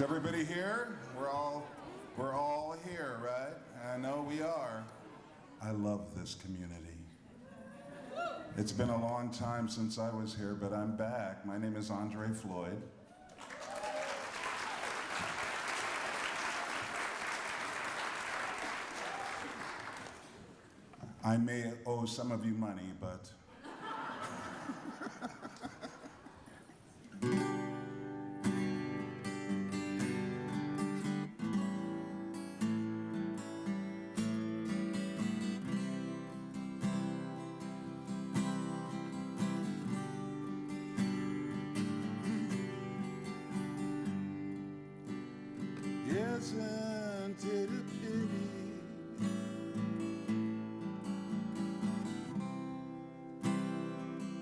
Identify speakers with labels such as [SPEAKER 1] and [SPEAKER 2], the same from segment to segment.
[SPEAKER 1] everybody here? We're all here, right? I know we are. I love this community. It's been a long time since I was here, but I'm back. My name is Andre Floyd. I may owe some of you money, but isn't it a pity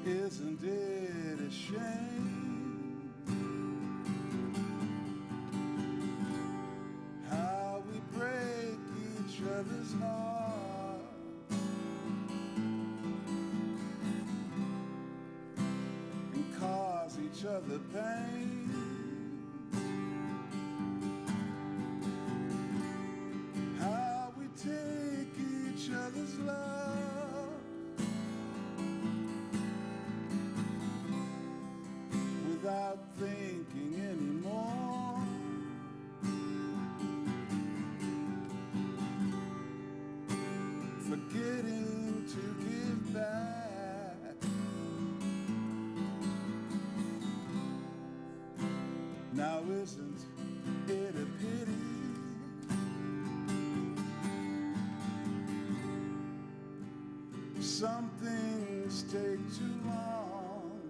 [SPEAKER 1] isn't it a shame how we break each other's hearts and cause each other pain? Take each other's love without thinking anymore. Forgetting to give back. Now isn't it a pity? Some things take too long,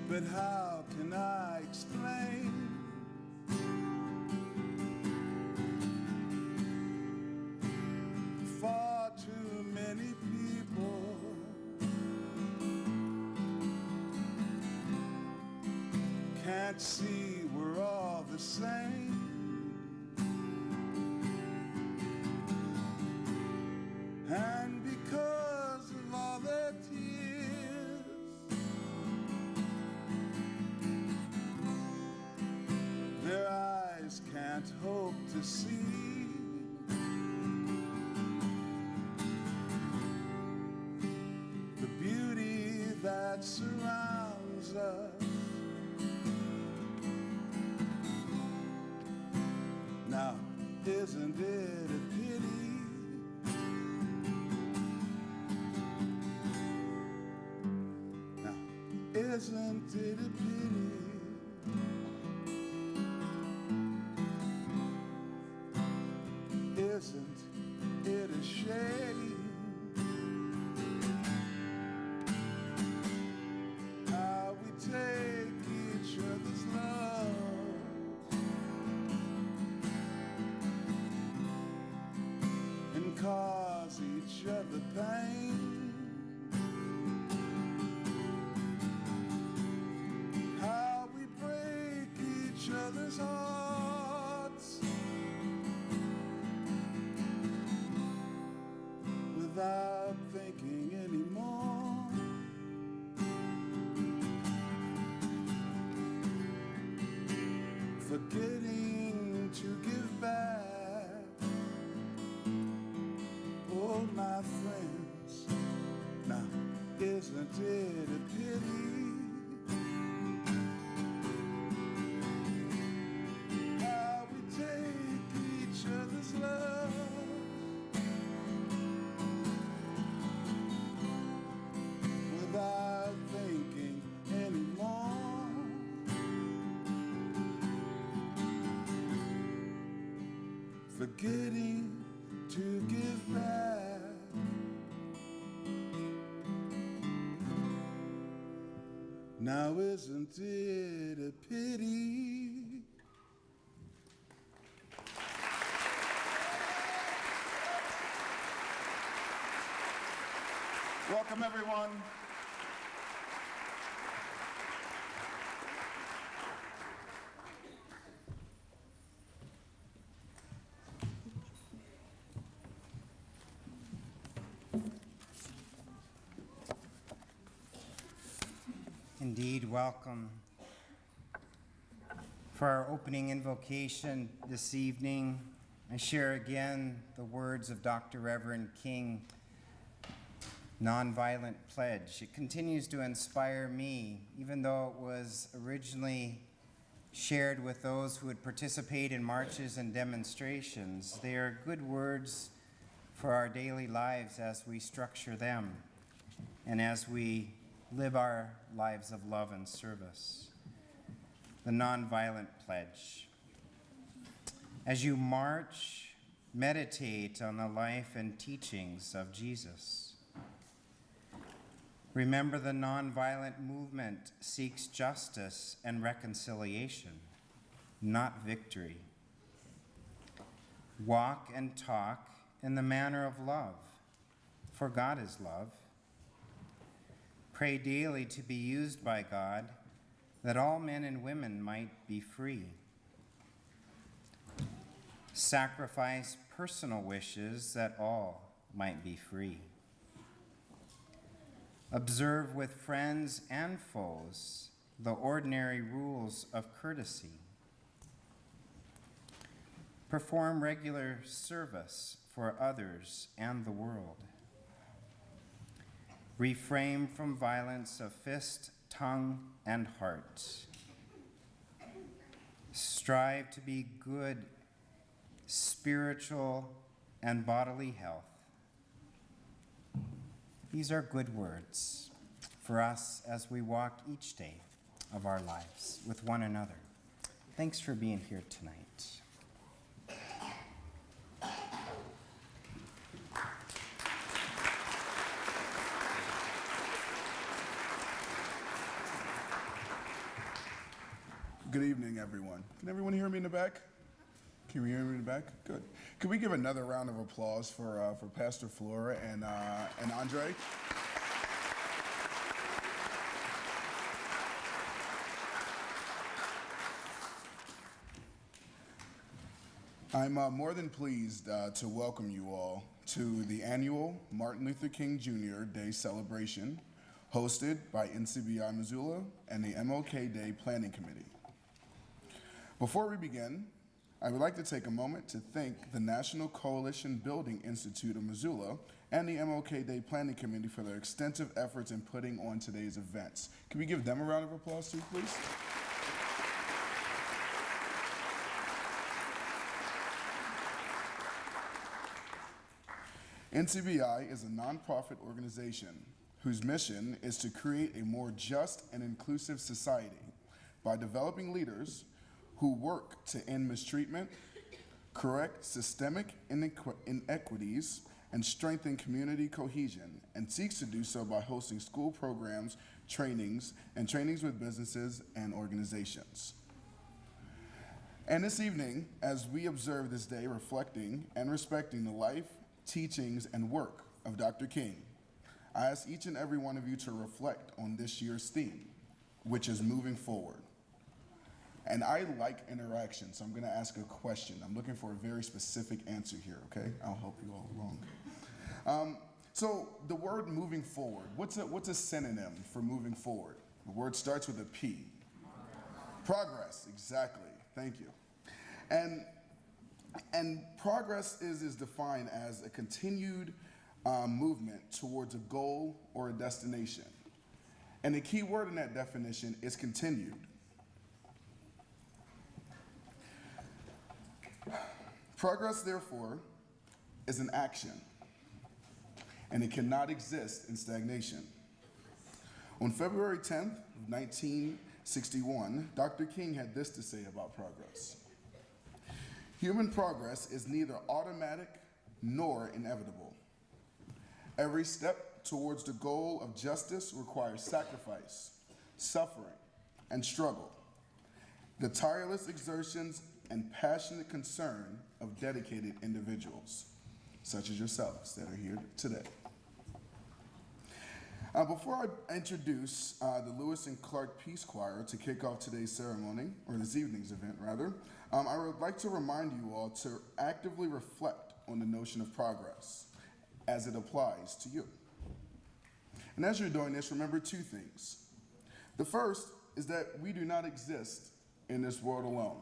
[SPEAKER 1] but how can I explain? Far too many people can't see we're all the same. And because of all their tears, their eyes can't hope to see the beauty that surrounds us. Now, isn't it a pity? Isn't it a pity? Isn't it a shame how we take each other's love and cause each other pain? Each other's hearts without thinking anymore. Forgetting to give back. Oh, my friends, now isn't it a pity? Love without thinking anymore. Forgetting to give back. Now isn't it a pity? Welcome, everyone.
[SPEAKER 2] Indeed, welcome. For our opening invocation this evening, I share again the words of Dr. Reverend King, Nonviolent Pledge. It continues to inspire me, even though it was originally shared with those who would participate in marches and demonstrations. They are good words for our daily lives as we structure them and as we live our lives of love and service. The Nonviolent Pledge. As you march, meditate on the life and teachings of Jesus. Remember, the nonviolent movement seeks justice and reconciliation, not victory. Walk and talk in the manner of love, for God is love. Pray daily to be used by God, that all men and women might be free. Sacrifice personal wishes that all might be free. Observe with friends and foes the ordinary rules of courtesy. Perform regular service for others and the world. Refrain from violence of fist, tongue, and heart. Strive to be good, spiritual, and bodily health. These are good words for us as we walk each day of our lives with one another. Thanks for being here tonight.
[SPEAKER 3] Good evening, everyone. Can everyone hear me in the back? Can you hear me in the back? Good. Could we give another round of applause for Pastor Flora and Andre? I'm more than pleased to welcome you all to the annual Martin Luther King Jr. Day celebration hosted by NCBI Missoula and the MLK Day Planning Committee. Before we begin, I would like to take a moment to thank the National Coalition Building Institute of Missoula and the MLK Day Planning Committee for their extensive efforts in putting on today's events. Can we give them a round of applause too, please? NCBI is a nonprofit organization whose mission is to create a more just and inclusive society by developing leaders who work to end mistreatment, correct systemic inequities, and strengthen community cohesion, and seeks to do so by hosting school programs, trainings with businesses and organizations. And this evening, as we observe this day reflecting and respecting the life, teachings, and work of Dr. King, I ask each and every one of you to reflect on this year's theme, which is moving forward. And I like interaction, so I'm going to ask a question. I'm looking for a very specific answer here, okay? I'll help you all along. So the word moving forward, what's a synonym for moving forward? The word starts with a P. Progress, exactly. Thank you. And progress is defined as a continued movement towards a goal or a destination. And the key word in that definition is continued. Progress, therefore, is an action, and it cannot exist in stagnation. On February 10th, 1961, Dr. King had this to say about progress. Human progress is neither automatic nor inevitable. Every step towards the goal of justice requires sacrifice, suffering, and struggle. The tireless exertions and passionate concern of dedicated individuals, such as yourselves that are here today. Before I introduce the Lewis and Clark Peace Choir to kick off today's ceremony, or this evening's event rather, I would like to remind you all to actively reflect on the notion of progress as it applies to you. And as you're doing this, remember two things. The first is that we do not exist in this world alone.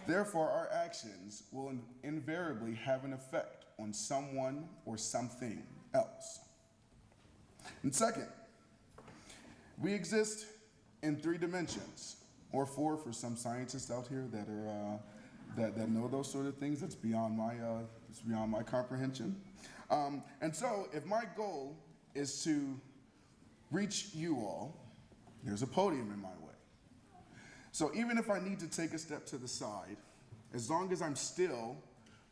[SPEAKER 3] Therefore, our actions will invariably have an effect on someone or something else. And second, we exist in 3 dimensions, or 4 for some scientists out here that are that know those sort of things. That's beyond my comprehension. And so, if my goal is to reach you all, there's a podium in my way. So even if I need to take a step to the side, as long as I'm still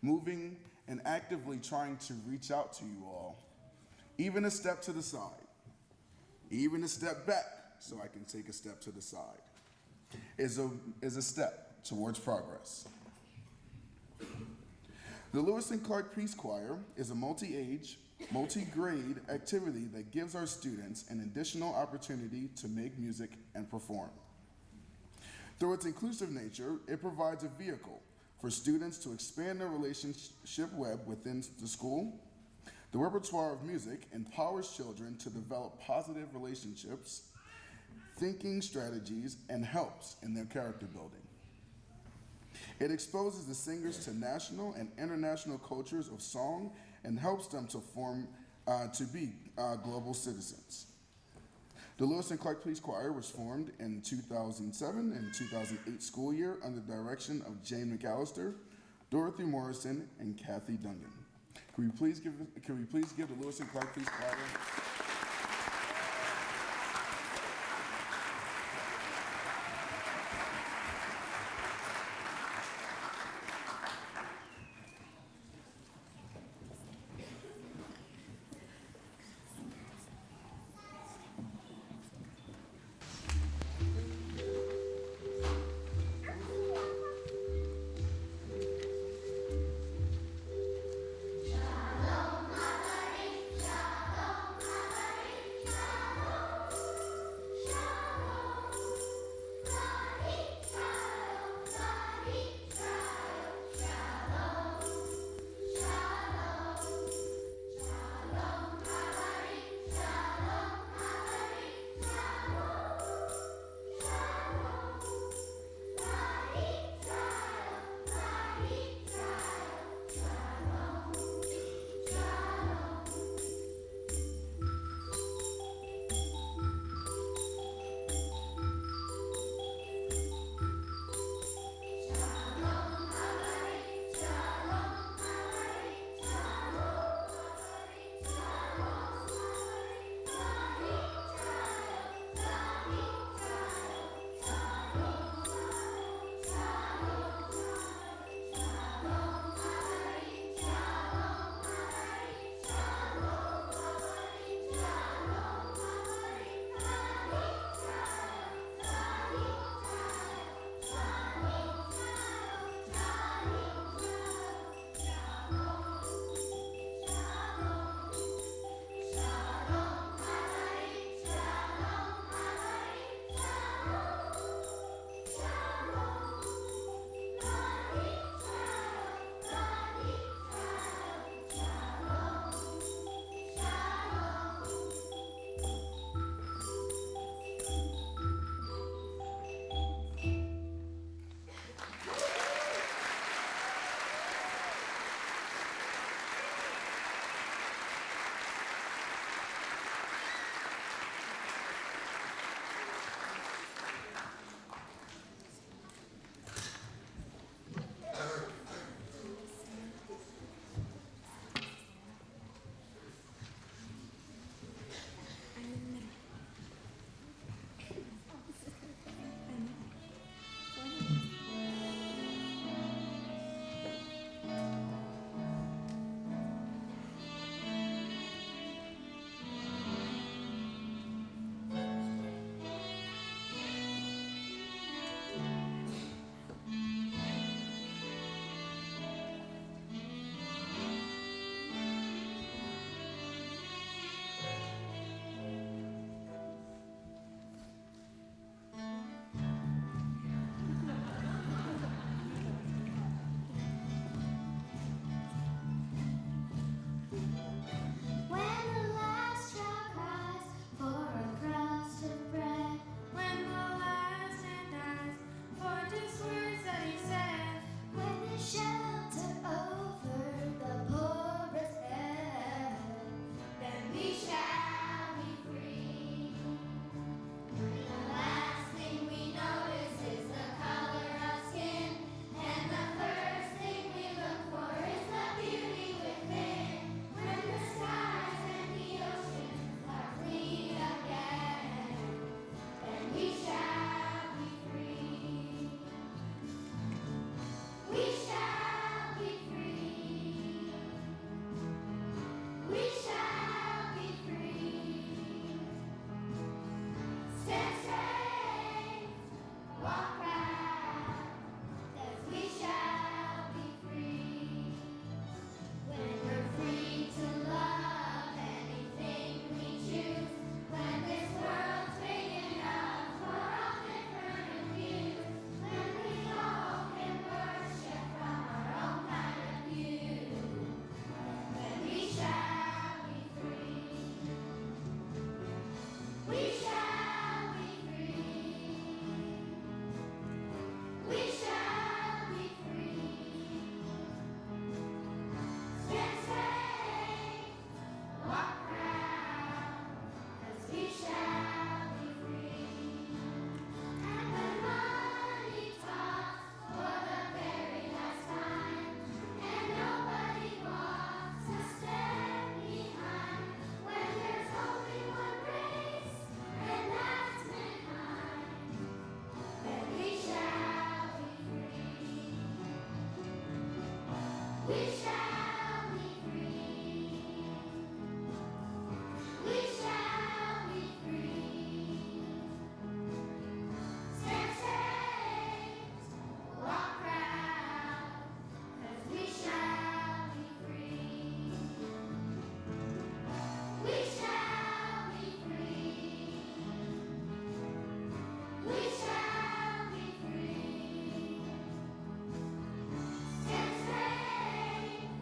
[SPEAKER 3] moving and actively trying to reach out to you all, even a step to the side, even a step back so I can take a step to the side, is a step towards progress. The Lewis and Clark Peace Choir is a multi-age, multi-grade activity that gives our students an additional opportunity to make music and perform. Through its inclusive nature, it provides a vehicle for students to expand their relationship web within the school. The repertoire of music empowers children to develop positive relationships, thinking strategies, and helps in their character building. It exposes the singers to national and international cultures of song and helps them to be global citizens. The Lewis and Clark Peace Choir was formed in 2007 and 2008 school year under the direction of Jane McAllister, Dorothy Morrison, and Kathy Dungan. Can we please give the Lewis and Clark Peace Choir?
[SPEAKER 4] We shall be free. We shall be free. Stand safe, walk proud, 'cause we shall be free. We shall be free. We shall be free. Stand straight,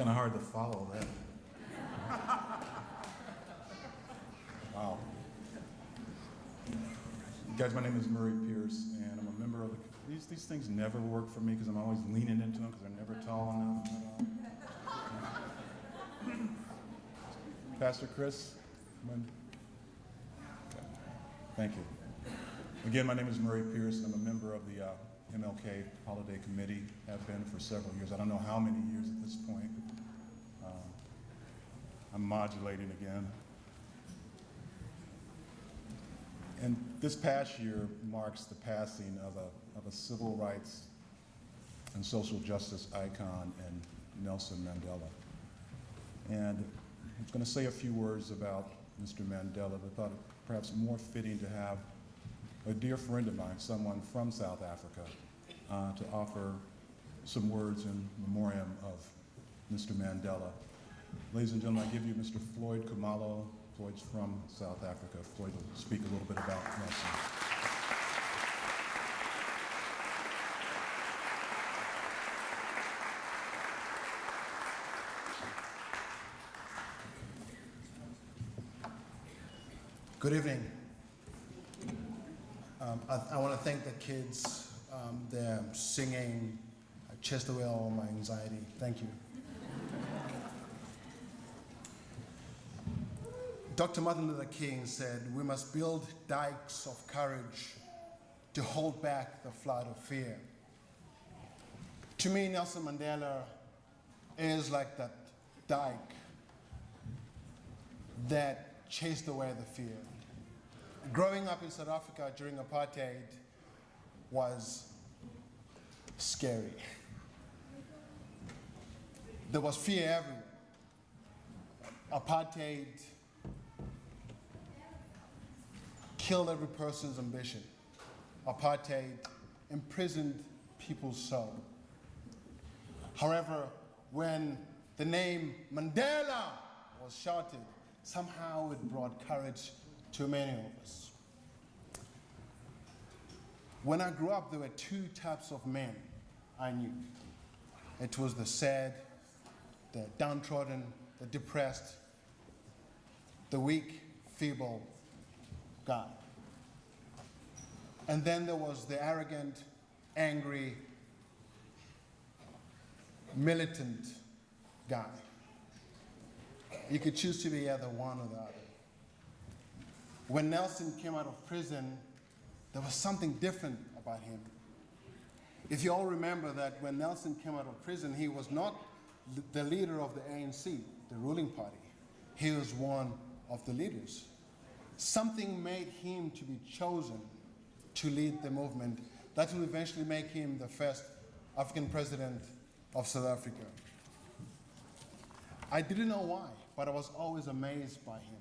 [SPEAKER 5] kind of hard to follow that. Wow. Guys, my name is Murray Pierce, and I'm a member of the... These things never work for me because I'm always leaning into them because they're never tall enough. Pastor Chris? Okay. Thank you. Again, my name is Murray Pierce, and I'm a member of the MLK Holiday Committee. Have been for several years. I don't know how many years at this point. I'm modulating again. And this past year marks the passing of a civil rights and social justice icon in Nelson Mandela. And I'm going to say a few words about Mr. Mandela, but I thought it perhaps more fitting to have a dear friend of mine, someone from South Africa, to offer some words in memoriam of Mr. Mandela. Ladies and gentlemen, I give you Mr. Floyd Khumalo. Floyd's from South Africa. Floyd will speak a little bit about Nelson.
[SPEAKER 6] Good evening. I want to thank the kids. They're singing, chased away all my anxiety. Thank you. Dr. Martin Luther King said, "We must build dikes of courage to hold back the flood of fear." To me, Nelson Mandela is like that dike that chased away the fear. Growing up in South Africa during apartheid was scary. There was fear everywhere. Apartheid killed every person's ambition. Apartheid imprisoned people's soul. However, when the name Mandela was shouted, somehow it brought courage to many of us. When I grew up, there were two types of men I knew. It was the sad, the downtrodden, the depressed, the weak, feeble guy. And then there was the arrogant, angry, militant guy. You could choose to be either one or the other. When Nelson came out of prison, there was something different about him. If you all remember that when Nelson came out of prison, he was not the leader of the ANC, the ruling party. He was one of the leaders. Something made him to be chosen to lead the movement that will eventually make him the first African president of South Africa. I didn't know why, but I was always amazed by him.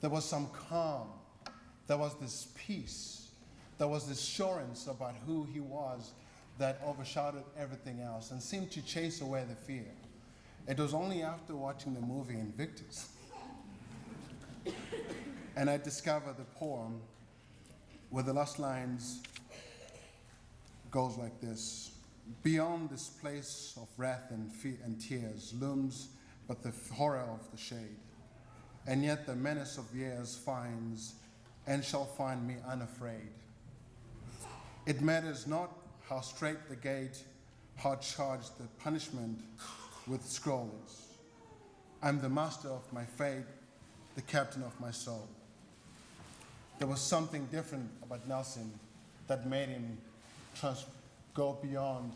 [SPEAKER 6] There was some calm, there was this peace, there was this assurance about who he was that overshadowed everything else and seemed to chase away the fear. It was only after watching the movie Invictus and I discovered the poem where the last lines goes like this: "Beyond this place of wrath and fear and tears looms but the horror of the shade, and yet the menace of years finds and shall find me unafraid. It matters not how straight the gate, how charged the punishment with scroll is. I'm the master of my fate, the captain of my soul." There was something different about Nelson that made him go beyond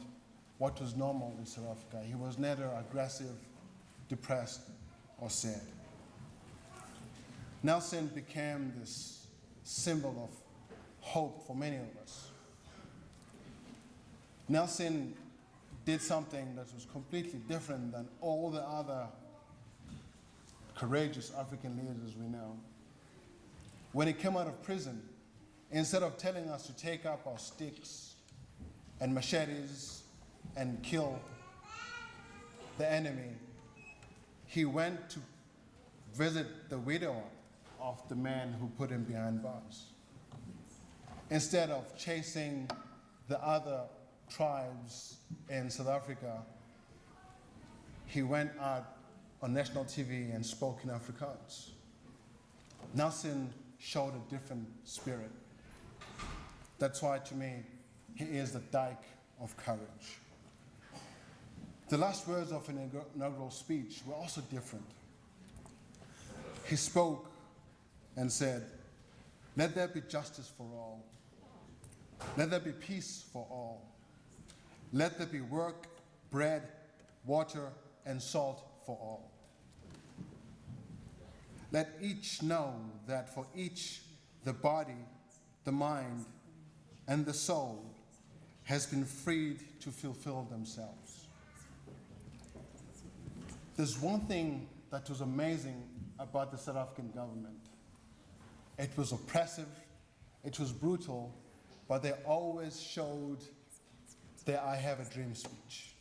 [SPEAKER 6] what was normal in South Africa. He was neither aggressive, depressed, or sad. Nelson became this symbol of hope for many of us. Nelson did something that was completely different than all the other courageous African leaders we know. When he came out of prison, instead of telling us to take up our sticks and machetes and kill the enemy, he went to visit the widow of the man who put him behind bars. Instead of chasing the other tribes in South Africa, he went out on national TV and spoke in Afrikaans. Nelson showed a different spirit. That's why, to me, he is the dike of courage. The last words of an inaugural speech were also different. He spoke and said, "Let there be justice for all. Let there be peace for all. Let there be work, bread, water, and salt for all. Let each know that for each, the body, the mind, and the soul has been freed to fulfill themselves." There's one thing that was amazing about the South African government. It was oppressive, it was brutal, but they always showed their "I have a dream" speech.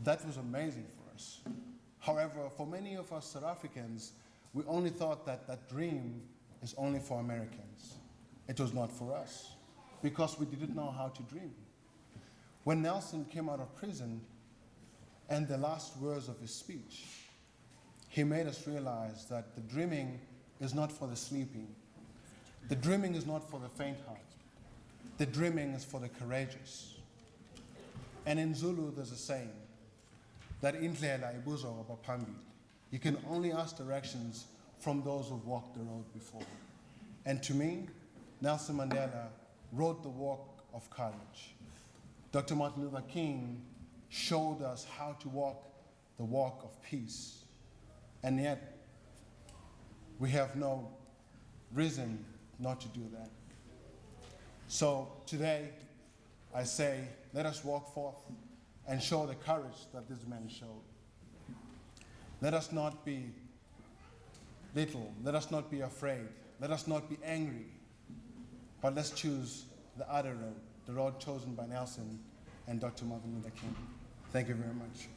[SPEAKER 6] That was amazing for us. However, for many of us South Africans, we only thought that that dream is only for Americans. It was not for us, because we didn't know how to dream. When Nelson came out of prison, and the last words of his speech, he made us realize that the dreaming is not for the sleeping. The dreaming is not for the faint-hearted. The dreaming is for the courageous. And in Zulu, there's a saying that indlela ibuzwa kwabaphambili. You can only ask directions from those who've walked the road before. And to me, Nelson Mandela rode the walk of courage. Dr. Martin Luther King showed us how to walk the walk of peace. And yet, we have no reason not to do that. So today, I say, let us walk forth and show the courage that this man showed. Let us not be little, let us not be afraid, let us not be angry, but let's choose the other road, the road chosen by Nelson and Dr. Martin Luther King. Thank you very much.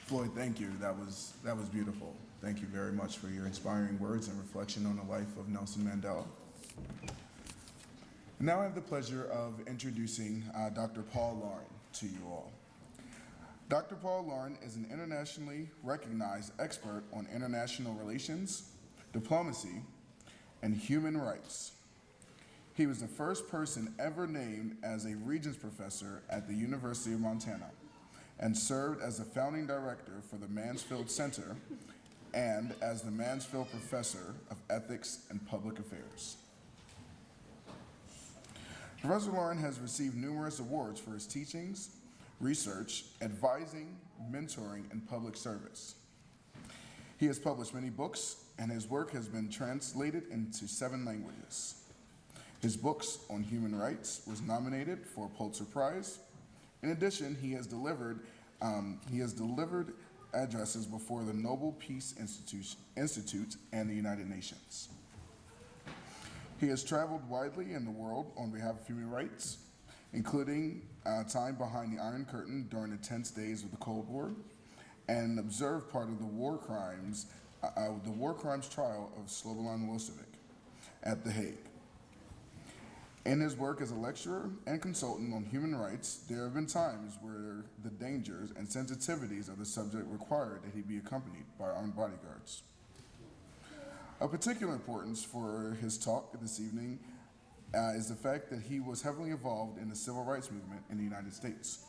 [SPEAKER 3] Floyd, thank you. That was beautiful. Thank you very much for your inspiring words and reflection on the life of Nelson Mandela. Now I have the pleasure of introducing Dr. Paul Lauren to you all. Dr. Paul Lauren is an internationally recognized expert on international relations, diplomacy, and human rights. He was the first person ever named as a Regents Professor at the University of Montana and served as the founding director for the Mansfield Center and as the Mansfield Professor of Ethics and Public Affairs. Professor Lauren has received numerous awards for his teachings, research, advising, mentoring, and public service. He has published many books, and his work has been translated into 7 languages. His books on human rights was nominated for a Pulitzer Prize. In addition, he has delivered addresses before the Nobel Peace Institute and the United Nations. He has traveled widely in the world on behalf of human rights, including time behind the Iron Curtain during the tense days of the Cold War, and observed part of the war crimes trial of Slobodan Milosevic at The Hague. In his work as a lecturer and consultant on human rights, there have been times where the dangers and sensitivities of the subject required that he be accompanied by armed bodyguards. Of particular importance for his talk this evening is the fact that he was heavily involved in the civil rights movement in the United States.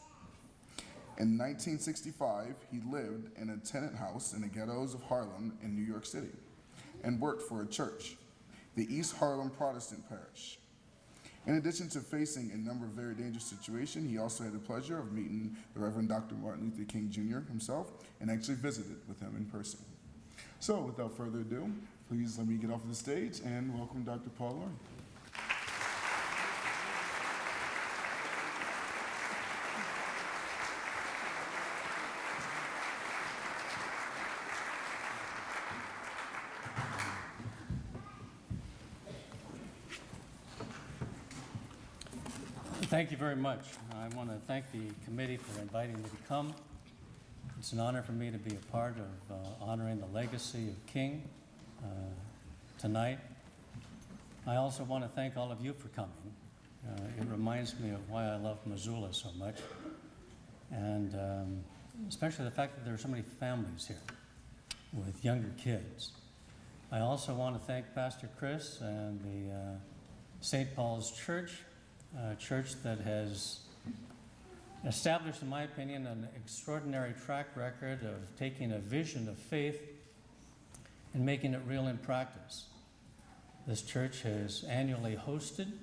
[SPEAKER 3] In 1965, he lived in a tenant house in the ghettos of Harlem in New York City and worked for a church, the East Harlem Protestant Parish. In addition to facing a number of very dangerous situations, he also had the pleasure of meeting the Reverend Dr. Martin Luther King Jr. himself and actually visited with him in person. So without further ado, please let me get off the stage and welcome Dr. Paul Lauren.
[SPEAKER 7] Thank you very much. I want to thank the committee for inviting me to come. It's an honor for me to be a part of honoring the legacy of King tonight. I also want to thank all of you for coming. It reminds me of why I love Missoula so much, and especially the fact that there are so many families here with younger kids. I also want to thank Pastor Chris and the St. Paul's Church, a church that has established, in my opinion, an extraordinary track record of taking a vision of faith and making it real in practice. This church has annually hosted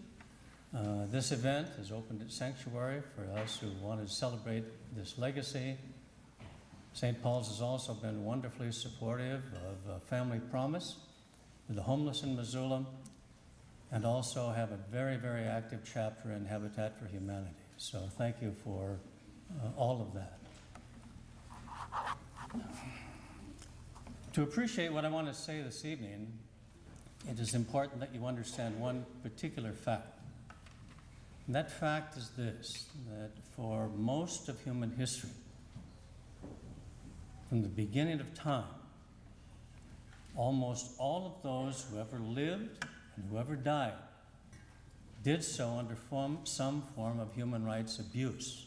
[SPEAKER 7] this event, has opened its sanctuary for us who want to celebrate this legacy. St. Paul's has also been wonderfully supportive of Family Promise for the homeless in Missoula, and also have a very, very active chapter in Habitat for Humanity. So thank you for all of that. To appreciate what I want to say this evening, it is important that you understand one particular fact. And that fact is this, that for most of human history, from the beginning of time, almost all of those who ever lived and whoever died did so under some form of human rights abuse.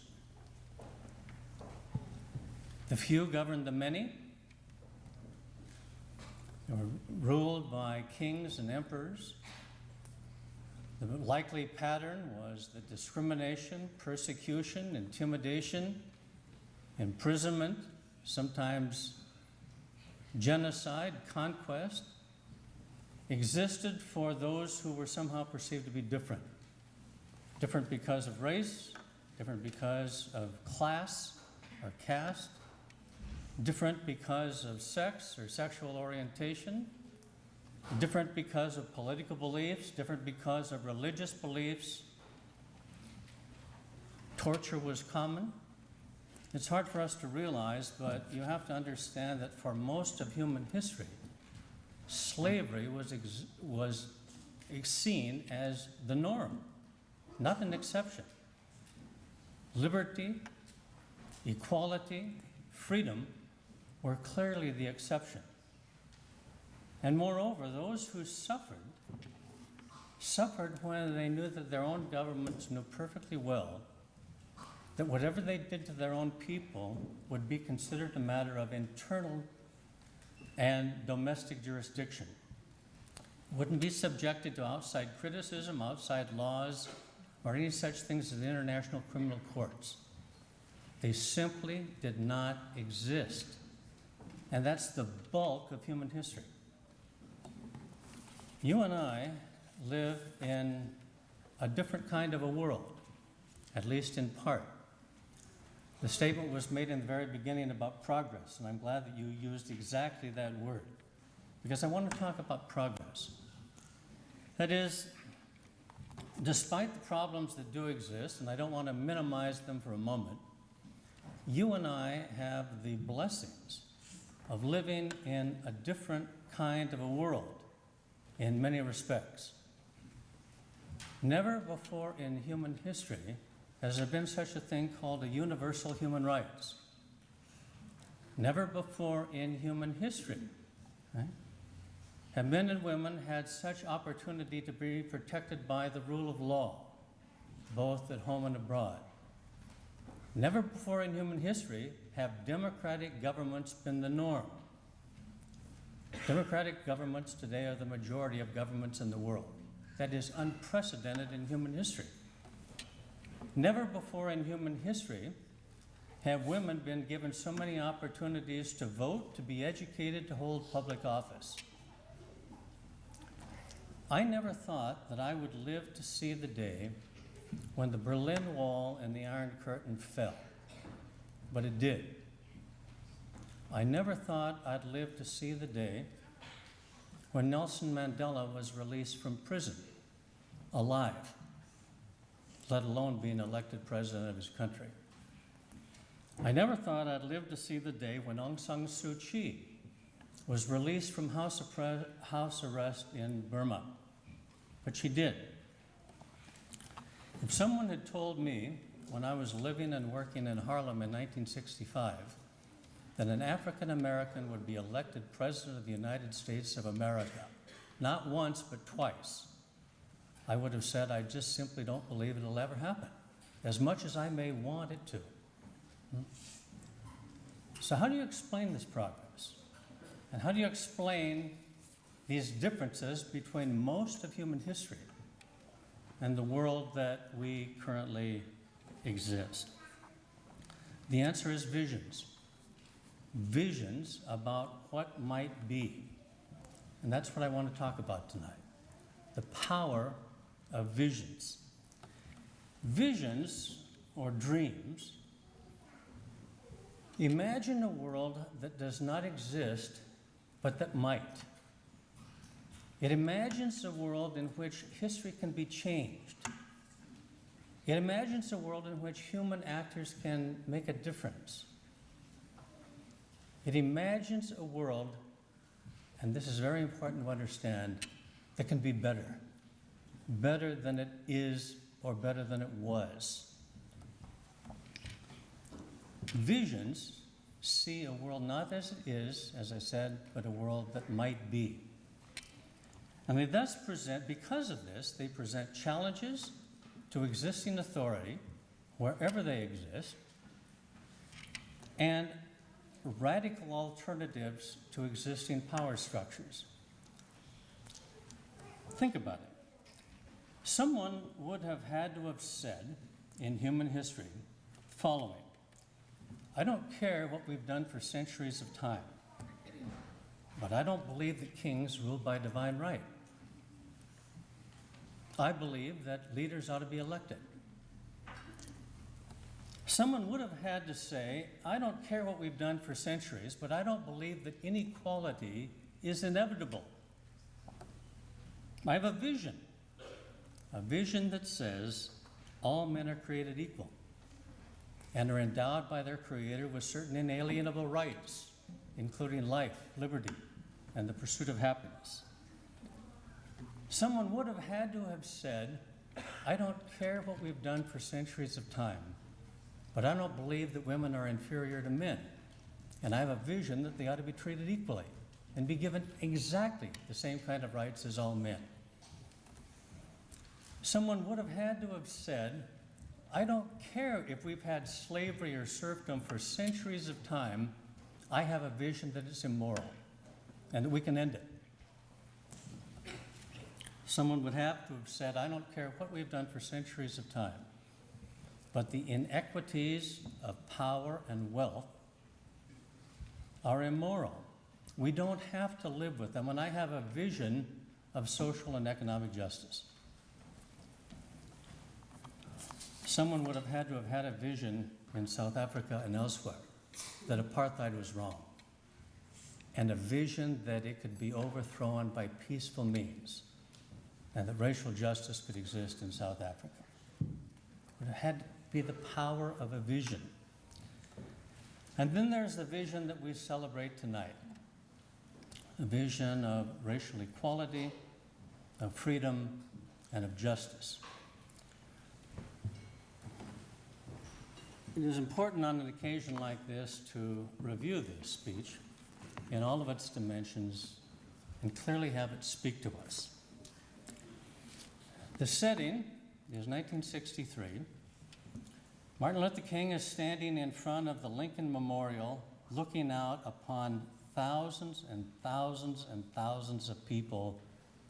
[SPEAKER 7] The few governed the many. They were ruled by kings and emperors. The likely pattern was the discrimination, persecution, intimidation, imprisonment, sometimes genocide, conquest, existed for those who were somehow perceived to be different. Different because of race, different because of class or caste, different because of sex or sexual orientation, different because of political beliefs, different because of religious beliefs. Torture was common. It's hard for us to realize, but you have to understand that for most of human history, slavery was seen as the norm, not an exception. Liberty, equality, freedom were clearly the exception. And moreover, those who suffered when they knew that their own governments knew perfectly well that whatever they did to their own people would be considered a matter of internal and domestic jurisdiction. Wouldn't be subjected to outside criticism, outside laws, or any such things as the international criminal courts. They simply did not exist. And that's the bulk of human history. You and I live in a different kind of a world, at least in part. The statement was made in the very beginning about progress, and I'm glad that you used exactly that word, because I want to talk about progress. That is, despite the problems that do exist, and I don't want to minimize them for a moment, you and I have the blessings of living in a different kind of a world in many respects. Never before in human history has there been such a thing called a universal human rights. Never before in human history, right, have men and women had such opportunity to be protected by the rule of law, both at home and abroad. Never before in human history have democratic governments been the norm. Democratic governments today are the majority of governments in the world. That is unprecedented in human history. Never before in human history have women been given so many opportunities to vote, to be educated, to hold public office. I never thought that I would live to see the day when the Berlin Wall and the Iron Curtain fell, but it did. I never thought I'd live to see the day when Nelson Mandela was released from prison, alive, let alone being elected president of his country. I never thought I'd live to see the day when Aung San Suu Kyi was released from house arrest in Burma, but she did. If someone had told me when I was living and working in Harlem in 1965 that an African American would be elected President of the United States of America, not once but twice, I would have said, I just simply don't believe it'll ever happen, as much as I may want it to. So how do you explain this progress? And how do you explain these differences between most of human history and the world that we currently exist? The answer is visions. Visions about what might be. And that's what I want to talk about tonight. The power of visions. Visions, or dreams, imagine a world that does not exist, but that might. It imagines a world in which history can be changed. It imagines a world in which human actors can make a difference. It imagines a world, and this is very important to understand, that can be better. Better than it is or better than it was. Visions see a world not as it is, as I said, but a world that might be. And they thus present, because of this, they present challenges to existing authority, wherever they exist, and radical alternatives to existing power structures. Think about it. Someone would have had to have said in human history the following: I don't care what we've done for centuries of time, but I don't believe that kings rule by divine right. I believe that leaders ought to be elected. Someone would have had to say, I don't care what we've done for centuries, but I don't believe that inequality is inevitable. I have a vision that says all men are created equal and are endowed by their Creator with certain inalienable rights, including life, liberty, and the pursuit of happiness. Someone would have had to have said, I don't care what we've done for centuries of time, but I don't believe that women are inferior to men. And I have a vision that they ought to be treated equally and be given exactly the same kind of rights as all men. Someone would have had to have said, I don't care if we've had slavery or serfdom for centuries of time, I have a vision that it's immoral and that we can end it. Someone would have to have said, I don't care what we've done for centuries of time, but the inequities of power and wealth are immoral. We don't have to live with them, and I have a vision of social and economic justice. Someone would have had to have had a vision in South Africa and elsewhere that apartheid was wrong, and a vision that it could be overthrown by peaceful means, and that racial justice could exist in South Africa. It had to be the power of a vision. And then there's the vision that we celebrate tonight, a vision of racial equality, of freedom, and of justice. It is important on an occasion like this to review this speech in all of its dimensions and clearly have it speak to us. The setting is 1963. Martin Luther King is standing in front of the Lincoln Memorial looking out upon thousands and thousands and thousands of people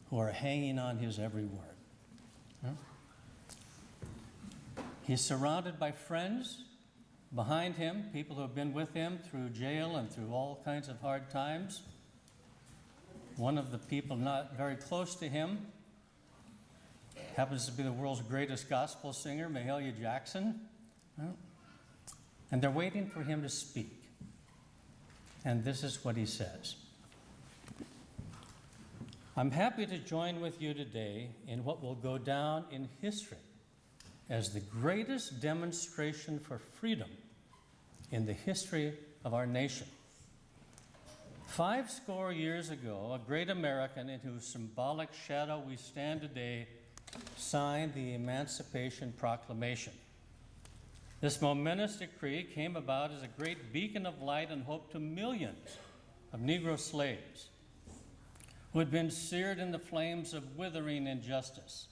[SPEAKER 7] who are hanging on his every word. He's surrounded by friends behind him, people who have been with him through jail and through all kinds of hard times. One of the people not very close to him happens to be the world's greatest gospel singer, Mahalia Jackson. And they're waiting for him to speak. And this is what he says. I'm happy to join with you today in what will go down in history as the greatest demonstration for freedom in the history of our nation. 50 years ago, a great American in whose symbolic shadow we stand today signed the Emancipation Proclamation. This momentous decree came about as a great beacon of light and hope to millions of Negro slaves who had been seared in the flames of withering injustice.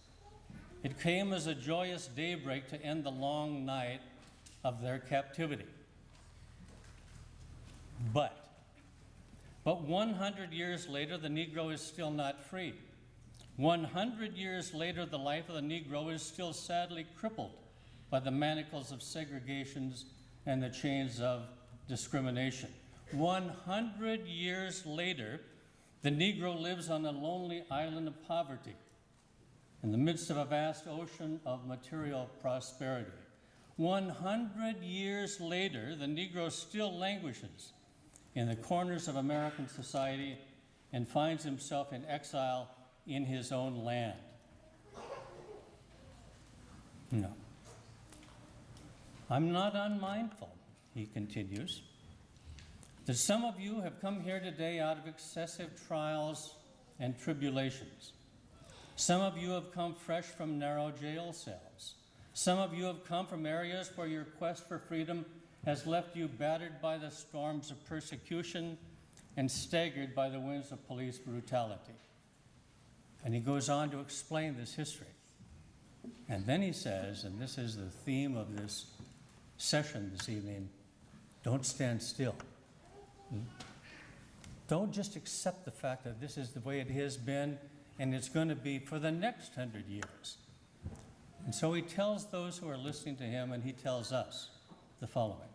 [SPEAKER 7] It came as a joyous daybreak to end the long night of their captivity. But 100 years later, the Negro is still not free. 100 years later, the life of the Negro is still sadly crippled by the manacles of segregations and the chains of discrimination. 100 years later, the Negro lives on a lonely island of poverty in the midst of a vast ocean of material prosperity. 100 years later, the Negro still languishes in the corners of American society and finds himself in exile in his own land. No. I'm not unmindful, he continues, that some of you have come here today out of excessive trials and tribulations. Some of you have come fresh from narrow jail cells. Some of you have come from areas where your quest for freedom has left you battered by the storms of persecution and staggered by the winds of police brutality. And he goes on to explain this history. And then he says, and this is the theme of this session this evening, don't stand still. Don't just accept the fact that this is the way it has been and it's going to be for the next 100 years. And so he tells those who are listening to him, and he tells us the following.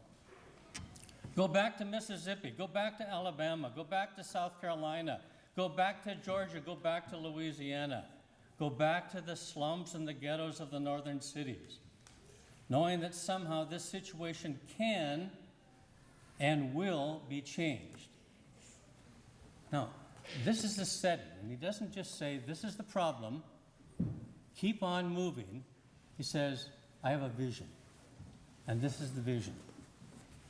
[SPEAKER 7] Go back to Mississippi, go back to Alabama, go back to South Carolina, go back to Georgia, go back to Louisiana, go back to the slums and the ghettos of the northern cities, knowing that somehow this situation can and will be changed. Now, this is the setting, and he doesn't just say, this is the problem, keep on moving. He says, I have a vision, and this is the vision.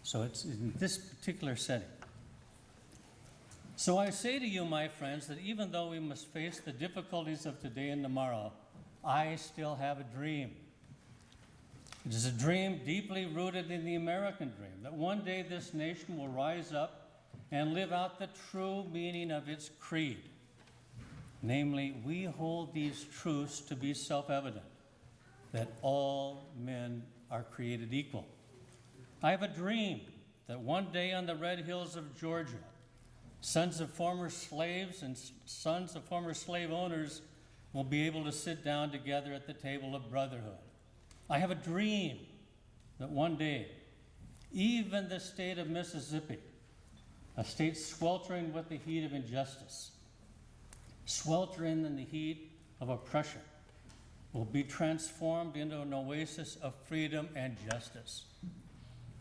[SPEAKER 7] So it's in this particular setting. So I say to you, my friends, that even though we must face the difficulties of today and tomorrow, I still have a dream. It is a dream deeply rooted in the American dream, that one day this nation will rise up and live out the true meaning of its creed. Namely, we hold these truths to be self-evident, that all men are created equal. I have a dream that one day on the red hills of Georgia, sons of former slaves and sons of former slave owners will be able to sit down together at the table of brotherhood. I have a dream that one day, even the state of Mississippi, a state sweltering with the heat of injustice, sweltering in the heat of oppression, will be transformed into an oasis of freedom and justice.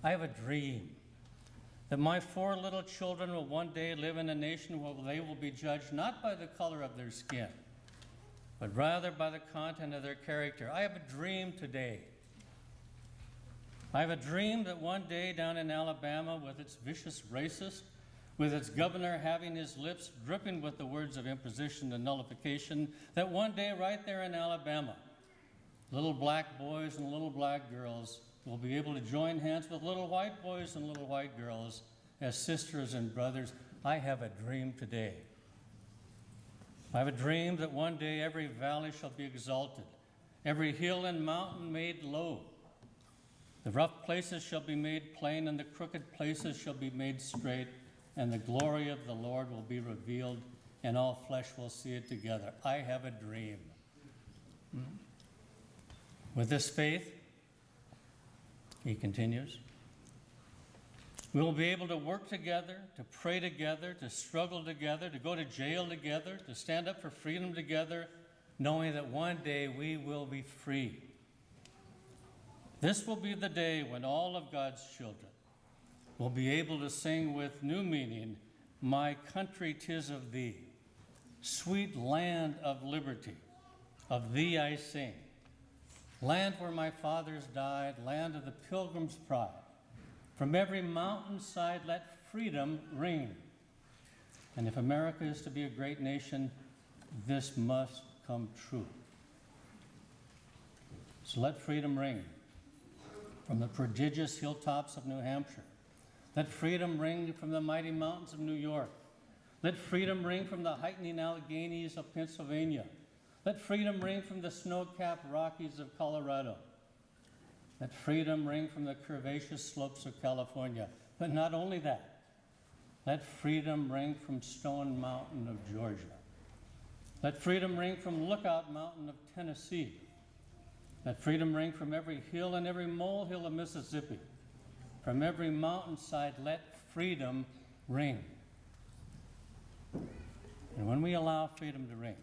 [SPEAKER 7] I have a dream that my 4 little children will one day live in a nation where they will be judged not by the color of their skin, but rather by the content of their character. I have a dream today. I have a dream that one day down in Alabama, with its vicious racist, with its governor having his lips dripping with the words of imposition and nullification, that one day right there in Alabama, little black boys and little black girls will be able to join hands with little white boys and little white girls as sisters and brothers. I have a dream today. I have a dream that one day every valley shall be exalted, every hill and mountain made low. The rough places shall be made plain, and the crooked places shall be made straight, and the glory of the Lord will be revealed, and all flesh will see it together. I have a dream. With this faith, he continues, we will be able to work together, to pray together, to struggle together, to go to jail together, to stand up for freedom together, knowing that one day we will be free. This will be the day when all of God's children will be able to sing with new meaning, my country 'tis of thee, sweet land of liberty, of thee I sing. Land where my fathers died, land of the pilgrim's pride. From every mountainside let freedom ring. And if America is to be a great nation, this must come true. So let freedom ring from the prodigious hilltops of New Hampshire. Let freedom ring from the mighty mountains of New York. Let freedom ring from the heightening Alleghenies of Pennsylvania. Let freedom ring from the snow-capped Rockies of Colorado. Let freedom ring from the curvaceous slopes of California. But not only that, let freedom ring from Stone Mountain of Georgia. Let freedom ring from Lookout Mountain of Tennessee. Let freedom ring from every hill and every molehill of Mississippi. From every mountainside, let freedom ring. And when we allow freedom to ring,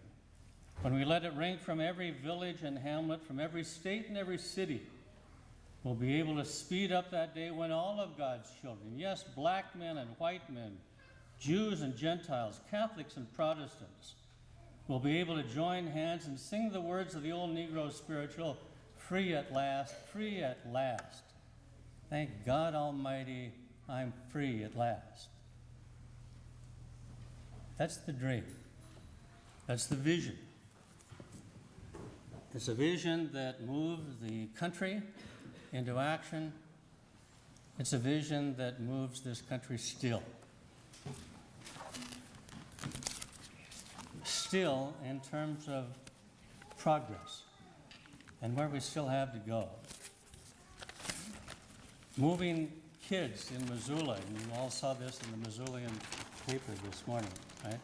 [SPEAKER 7] when we let it ring from every village and hamlet, from every state and every city, we'll be able to speed up that day when all of God's children, yes, black men and white men, Jews and Gentiles, Catholics and Protestants, will be able to join hands and sing the words of the old Negro spiritual, free at last, free at last. Thank God Almighty, I'm free at last. That's the dream. That's the vision. It's a vision that moves the country into action. It's a vision that moves this country still. Still in terms of progress and where we still have to go. Moving kids in Missoula, and you all saw this in the Missoulian paper this morning, right?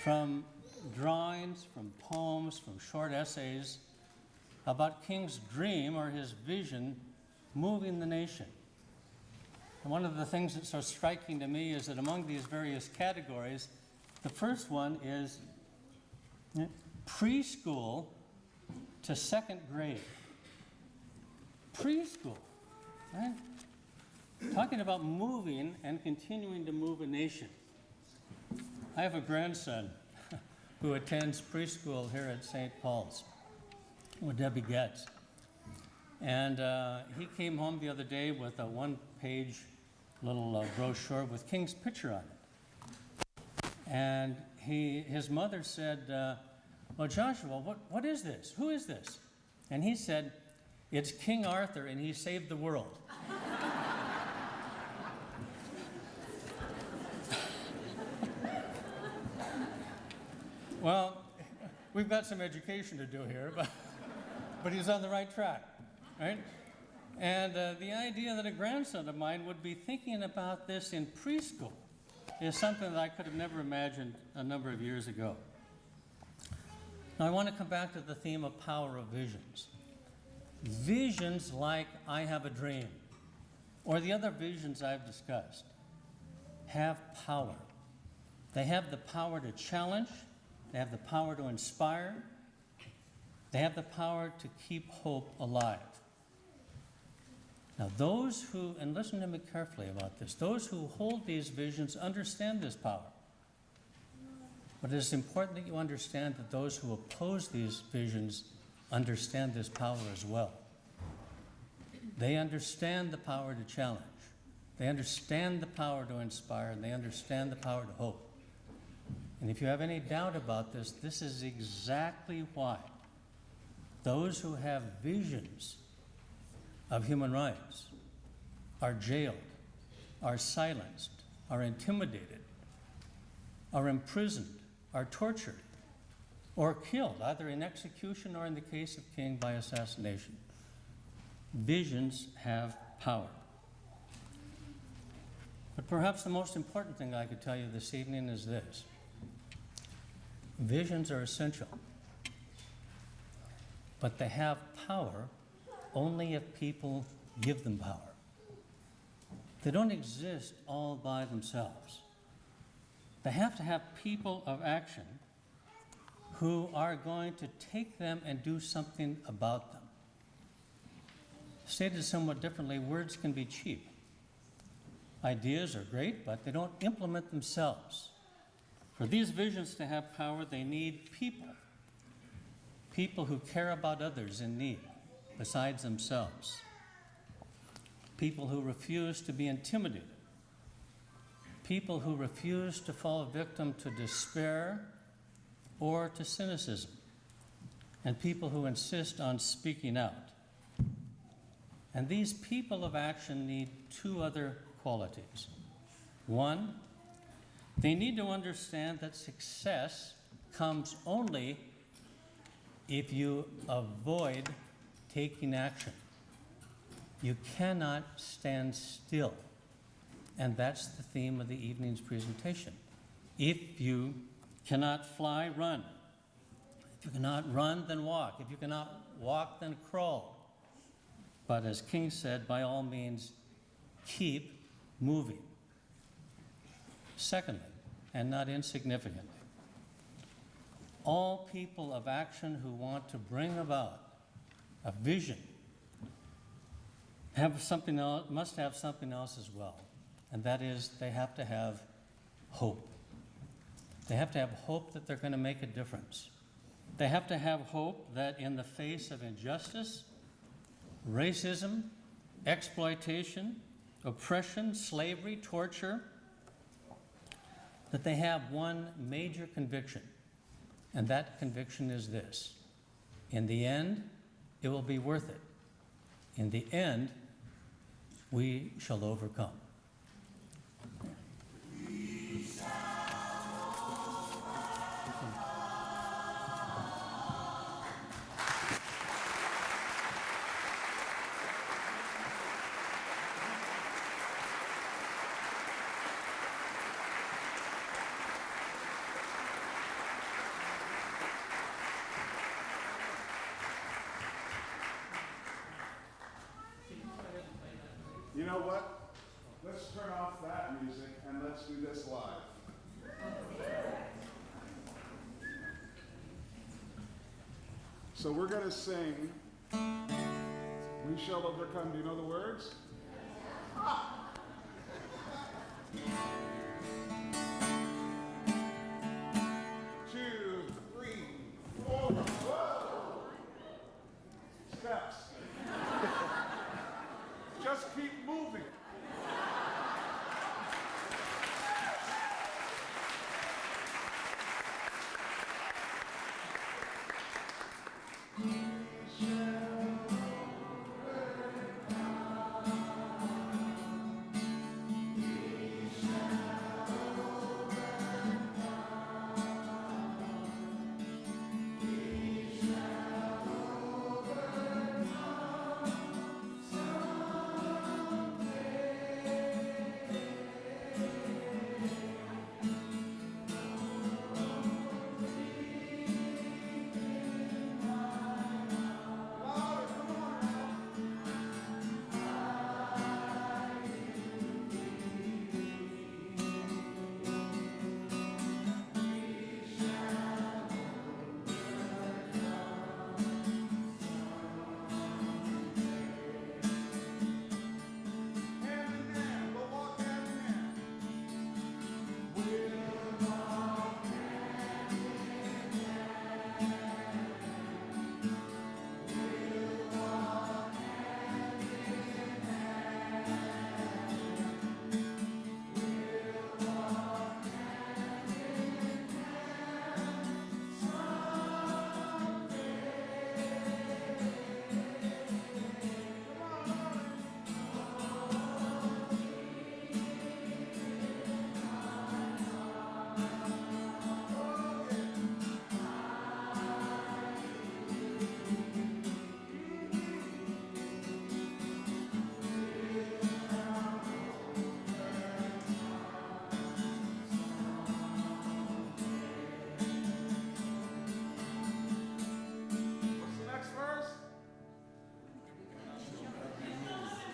[SPEAKER 7] From drawings, from poems, from short essays about King's dream or his vision moving the nation. And one of the things that's so striking to me is that among these various categories, the first one is preschool to second grade. Preschool, right? Talking about moving and continuing to move a nation. I have a grandson who attends preschool here at St. Paul's with Debbie Getz. And he came home the other day with a one-page little brochure with King's picture on it. And his mother said, well, Joshua, what is this? Who is this? And he said, it's King Arthur, and he saved the world. Well, we've got some education to do here, but he's on the right track, right? And the idea that a grandson of mine would be thinking about this in preschool is something that I could have never imagined a number of years ago. Now, I want to come back to the theme of power of visions. Visions like I have a dream, or the other visions I've discussed, have power. They have the power to challenge, they have the power to inspire, they have the power to keep hope alive. Now, those who, and listen to me carefully about this, those who hold these visions understand this power. But it is important that you understand that those who oppose these visions understand this power as well. They understand the power to challenge. They understand the power to inspire, and they understand the power to hope. And if you have any doubt about this, this is exactly why those who have visions of human rights are jailed, are silenced, are intimidated, are imprisoned, are tortured, or killed, either in execution or in the case of King by assassination. Visions have power. But perhaps the most important thing I could tell you this evening is this. Visions are essential, but they have power only if people give them power. They don't exist all by themselves. They have to have people of action who are going to take them and do something about them. Stated somewhat differently, words can be cheap. Ideas are great, but they don't implement themselves. For these visions to have power, they need people. People who care about others in need besides themselves. People who refuse to be intimidated. People who refuse to fall victim to despair or to cynicism. and people who insist on speaking out. And these people of action need two other qualities. One, they need to understand that success comes only if you avoid taking action. You cannot stand still. And that's the theme of the evening's presentation. If you cannot fly, run. If you cannot run, then walk. If you cannot walk, then crawl. But as King said, by all means, keep moving. Secondly, and not insignificantly, all people of action who want to bring about a vision have something else, must have something else as well, and that is they have to have hope. They have to have hope that they're going to make a difference. They have to have hope that in the face of injustice, racism, exploitation, oppression, slavery, torture, that they have one major conviction, and that conviction is this: in the end, it will be worth it. In the end, we shall overcome.
[SPEAKER 1] You know what? Let's turn off that music and let's do this live. So we're going to sing We Shall Overcome. Do you know the words? Ah. 2, 3, 4. Whoa. Steps. Just keep moving.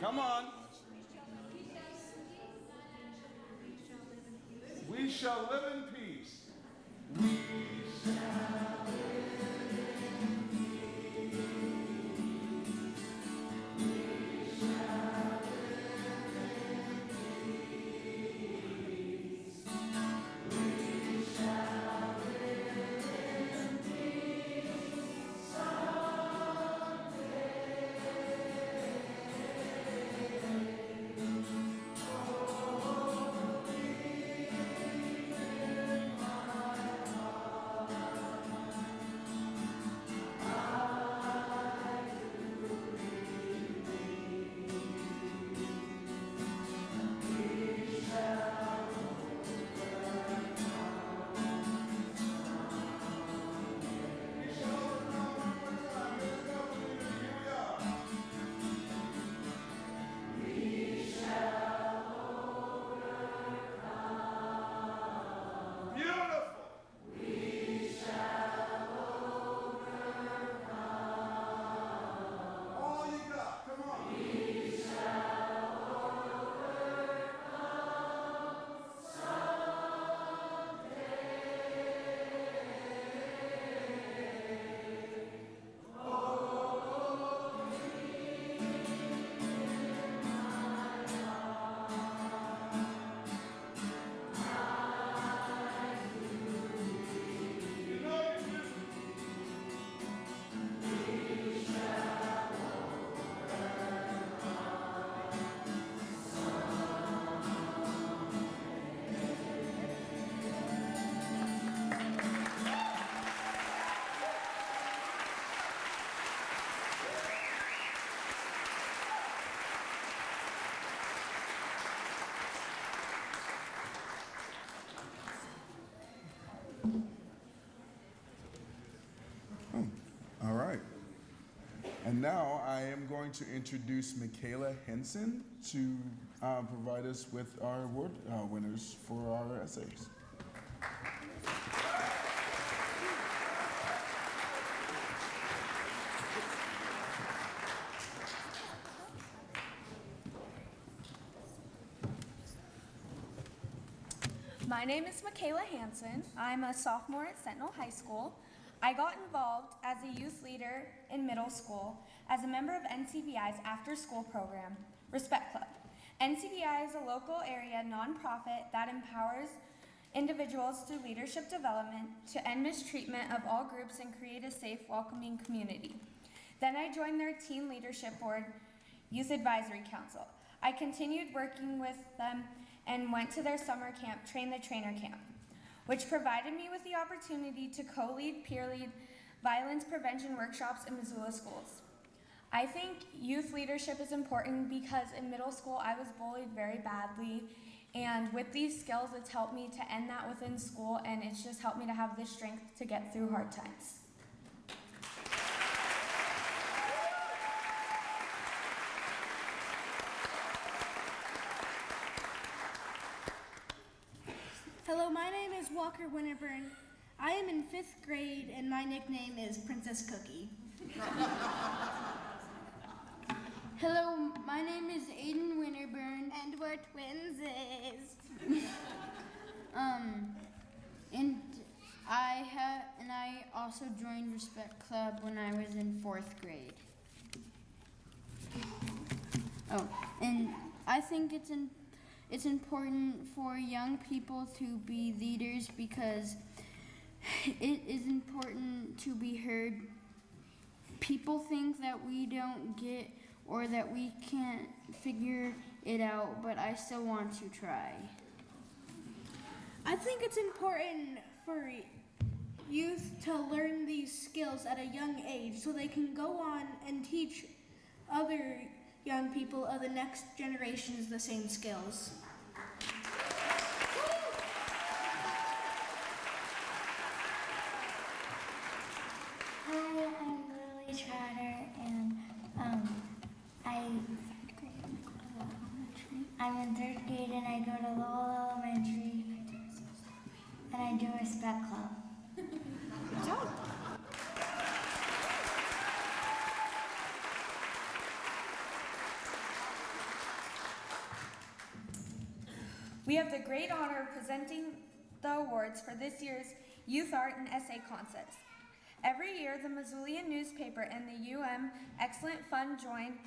[SPEAKER 1] Come on. We shall live in peace. We shall live in peace. We shall live in peace. We shall live in peace someday. Oh,
[SPEAKER 3] And now I am going to introduce Michaela Henson to provide us with our award winners for our essays.
[SPEAKER 8] My name is Michaela Hanson. I'm a sophomore at Sentinel High School. I got involved as a youth leader in middle school as a member of NCBI's after-school program, Respect Club. NCBI is a local area nonprofit that empowers individuals through leadership development to end mistreatment of all groups and create a safe, welcoming community. Then I joined their teen leadership board, Youth Advisory Council. I continued working with them and went to their summer camp, Train the Trainer camp, which provided me with the opportunity to co-lead, peer-lead violence prevention workshops in Missoula schools. I think youth leadership is important because in middle school I was bullied very badly, and with these skills it's helped me to end that within school, and it's just helped me to have the strength to get through hard times.
[SPEAKER 9] Hello, my name is Walker Winterburn. I am in 5th grade and my nickname is Princess Cookie. Hello, my name is Aiden Winterburn and we're twinsies. And I also joined Respect Club when I was in 4th grade. Oh, and I think it's important for young people to be leaders because it is important to be heard. People think that we don't get or that we can't figure it out, but I still want to try.
[SPEAKER 10] I think it's important for youth to learn these skills at a young age so they can go on and teach other young people of the next generations the same skills.
[SPEAKER 4] Hi, I'm Lily Trotter, and I'm in 3rd grade, and I go to Lowell Elementary, and I do Respect Club.
[SPEAKER 10] Good job.
[SPEAKER 8] We have the great honor of presenting the awards for this year's Youth Art and Essay Contest. Every year, the Missoulian newspaper and the UM Excellent Fund join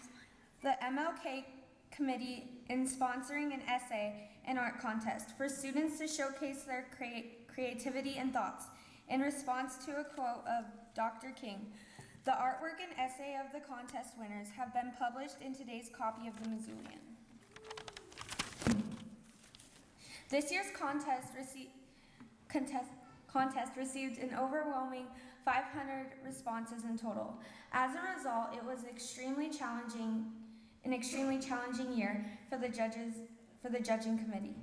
[SPEAKER 8] the MLK committee in sponsoring an essay and art contest for students to showcase their creativity and thoughts. In response to a quote of Dr. King, the artwork and essay of the contest winners have been published in today's copy of the Missoulian. This year's contest received an overwhelming 500 responses in total. As a result, it was an extremely challenging year for the judging committee.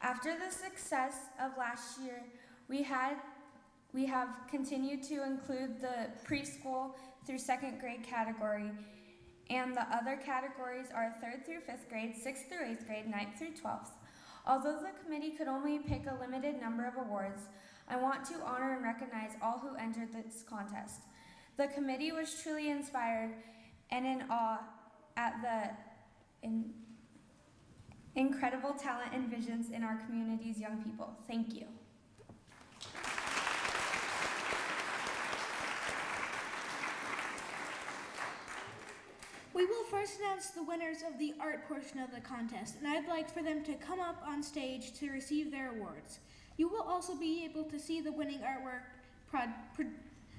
[SPEAKER 8] After the success of last year, we have continued to include the preschool through 2nd grade category, and the other categories are 3rd through 5th grade, 6th through 8th grade, 9th through 12th. Although the committee could only pick a limited number of awards, I want to honor and recognize all who entered this contest. The committee was truly inspired and in awe at the incredible talent and visions in our community's young people. Thank you.
[SPEAKER 10] We will first announce the winners of the art portion of the contest, and I'd like for them to come up on stage to receive their awards. You will also be able to see the winning artwork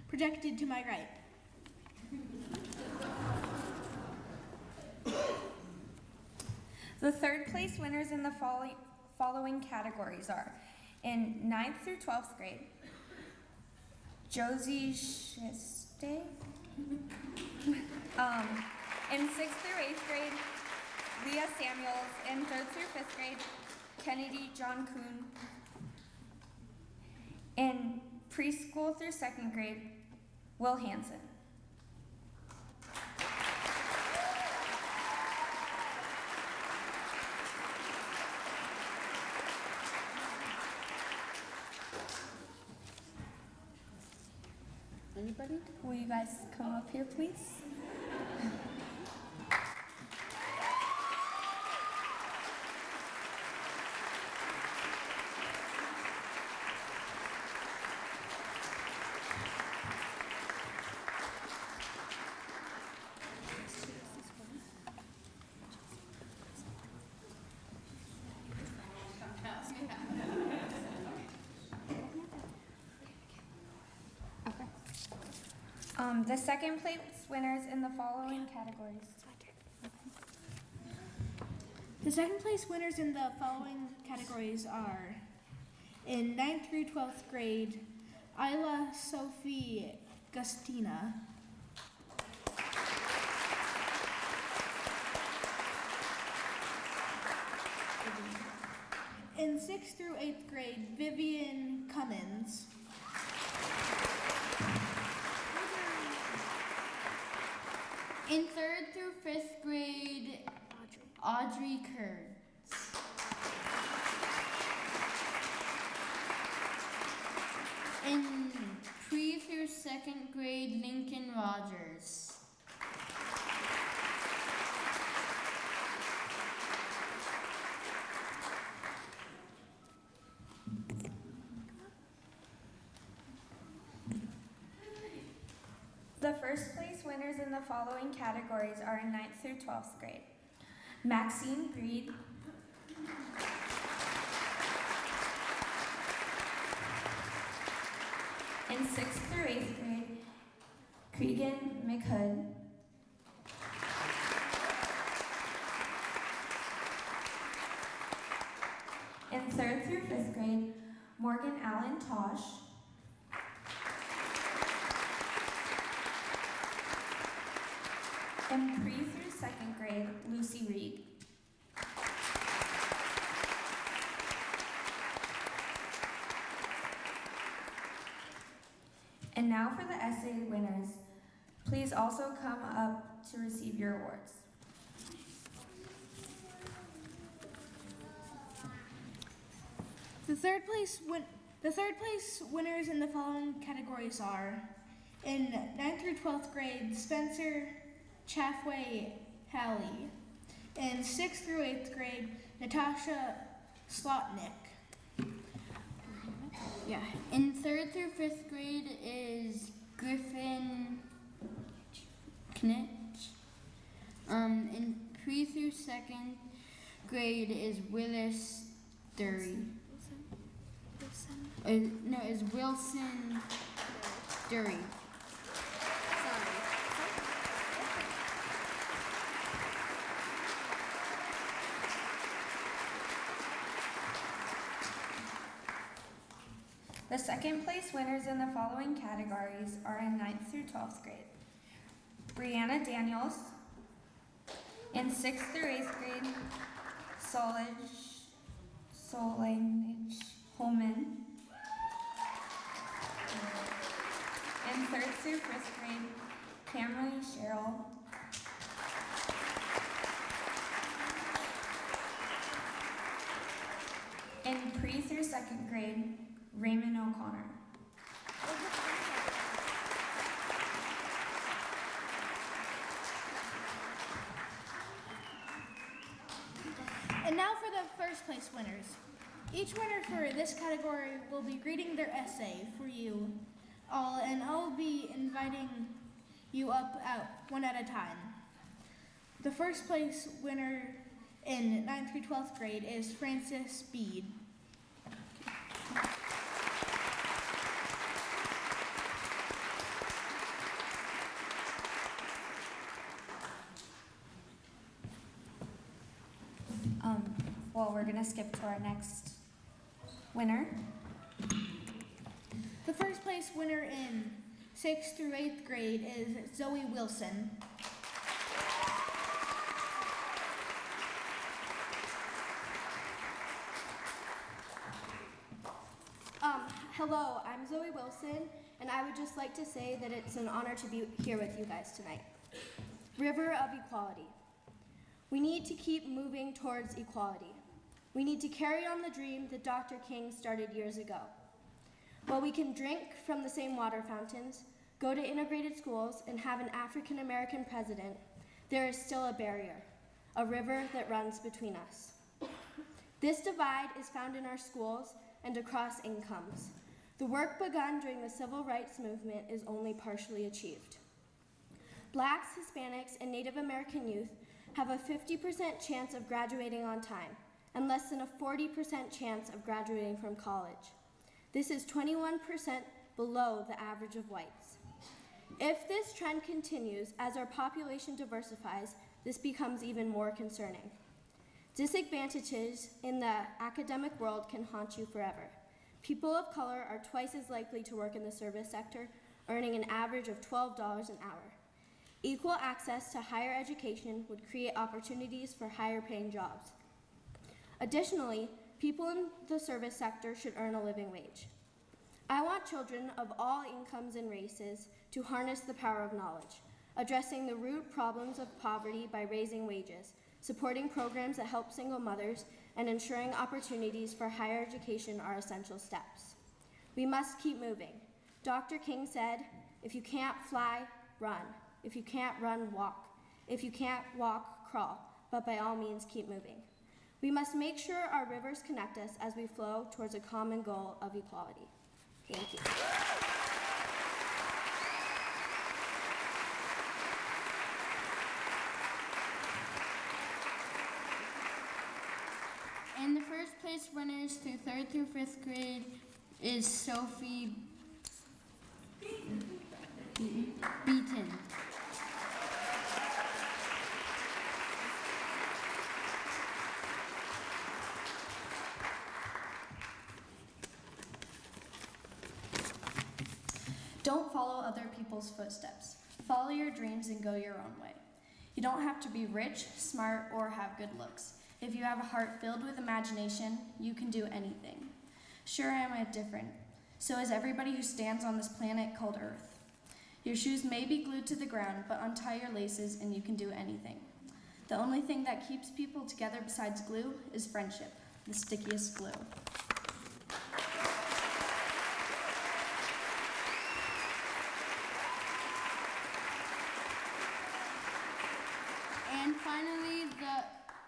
[SPEAKER 10] projected to my right.
[SPEAKER 8] The 3rd place winners in the following categories are in 9th through 12th grade, Josie Shiste. In 6th through 8th grade, Leah Samuels. In 3rd through 5th grade, Kennedy John Kuhn. In preschool through 2nd grade, Will Hansen. everybody. Will you guys come up here, please? The second place winners in the following categories.
[SPEAKER 10] The second place winners in the following categories are in 9th through 12th grade, Isla Sophie Gustina. In 6th through 8th grade, Vivian Cummins.
[SPEAKER 9] In 3rd through 5th grade, Audrey Kurtz. In pre through 2nd grade, Lincoln Rogers.
[SPEAKER 8] The first place winners in the following categories are in 9th through 12th grade. Maxine Breed. In 6th through 8th grade, Cregan McHood. In 3rd through 5th grade, Morgan Allen Tosh. In pre through 2nd grade, Lucy Reed. And now for the essay winners. Please also come up to receive your awards.
[SPEAKER 10] The third place winners in the following categories are in 9th through 12th grade, Spencer Chaffway Halley. In 6th through 8th grade, Natasha Slotnick.
[SPEAKER 9] Yeah. In 3rd through 5th grade is Griffin Knitch. In pre through 2nd grade is Willis Dury. No, is Wilson Dury.
[SPEAKER 8] The second place winners in the following categories are in 9th through 12th grade. Brianna Daniels. In 6th through 8th grade, Solange Holman. In 3rd through 5th grade, Camry Sherrill. In pre through 2nd grade, Raymond O'Connor.
[SPEAKER 10] And now for the first place winners. Each winner for this category will be reading their essay for you all, and I'll be inviting you up one at a time. The first place winner in 9th through 12th grade is Frances Bede.
[SPEAKER 8] Well, we're gonna skip to our next winner.
[SPEAKER 10] The first place winner in 6th through 8th grade is Zoe Wilson.
[SPEAKER 11] Hello, I'm Zoe Wilson, and I would just like to say that it's an honor to be here with you guys tonight. River of Equality. We need to keep moving towards equality. We need to carry on the dream that Dr. King started years ago. While we can drink from the same water fountains, go to integrated schools, and have an African American president, there is still a barrier, a river that runs between us. This divide is found in our schools and across incomes. The work begun during the civil rights movement is only partially achieved. Blacks, Hispanics, and Native American youth have a 50% chance of graduating on time and less than a 40% chance of graduating from college. This is 21% below the average of whites. If this trend continues as our population diversifies, this becomes even more concerning. Disadvantages in the academic world can haunt you forever. People of color are twice as likely to work in the service sector, earning an average of $12 an hour. Equal access to higher education would create opportunities for higher paying jobs. Additionally, people in the service sector should earn a living wage. I want children of all incomes and races to harness the power of knowledge, addressing the root problems of poverty by raising wages, supporting programs that help single mothers, and ensuring opportunities for higher education are essential steps. We must keep moving. Dr. King said, "If you can't fly, run. If you can't run, walk. If you can't walk, crawl. But by all means, keep moving." We must make sure our rivers connect us as we flow towards a common goal of equality. Thank you.
[SPEAKER 9] And the first place winners through 3rd through 5th grade is Sophie Beaton.
[SPEAKER 12] Don't follow other people's footsteps. Follow your dreams and go your own way. You don't have to be rich, smart, or have good looks. If you have a heart filled with imagination, you can do anything. Sure, I am different. So is everybody who stands on this planet called Earth. Your shoes may be glued to the ground, but untie your laces and you can do anything. The only thing that keeps people together besides glue is friendship, the stickiest glue.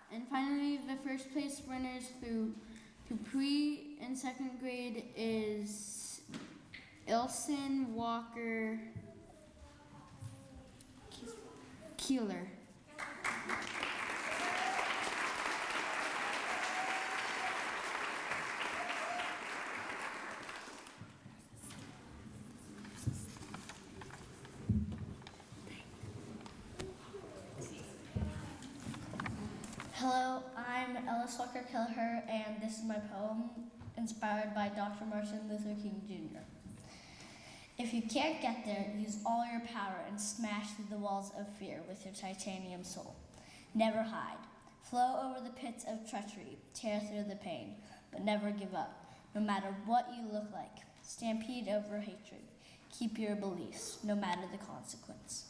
[SPEAKER 9] And finally, the first place winners through pre and 2nd grade is Ilson Walker Keeler.
[SPEAKER 13] Hello, I'm Ellis Walker Kelleher, and this is my poem inspired by Dr. Martin Luther King Jr. If you can't get there, use all your power and smash through the walls of fear with your titanium soul. Never hide. Flow over the pits of treachery, tear through the pain, but never give up, no matter what you look like. Stampede over hatred. Keep your beliefs, no matter the consequence.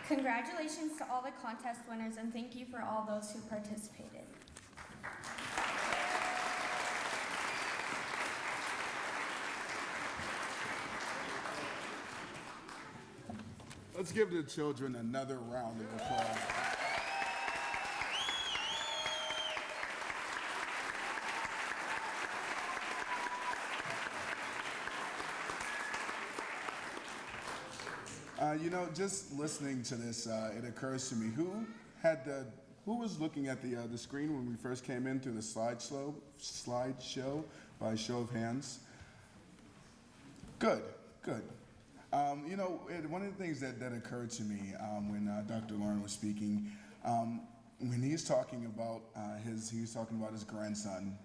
[SPEAKER 8] Congratulations to all the contest winners, and thank you for all those who participated.
[SPEAKER 3] Let's give the children another round of applause. Just listening to this, it occurs to me, who was looking at the screen when we first came in through the slideshow by show of hands? Good. One of the things that occurred to me when Dr. Lauren was speaking, when he's talking about his grandson,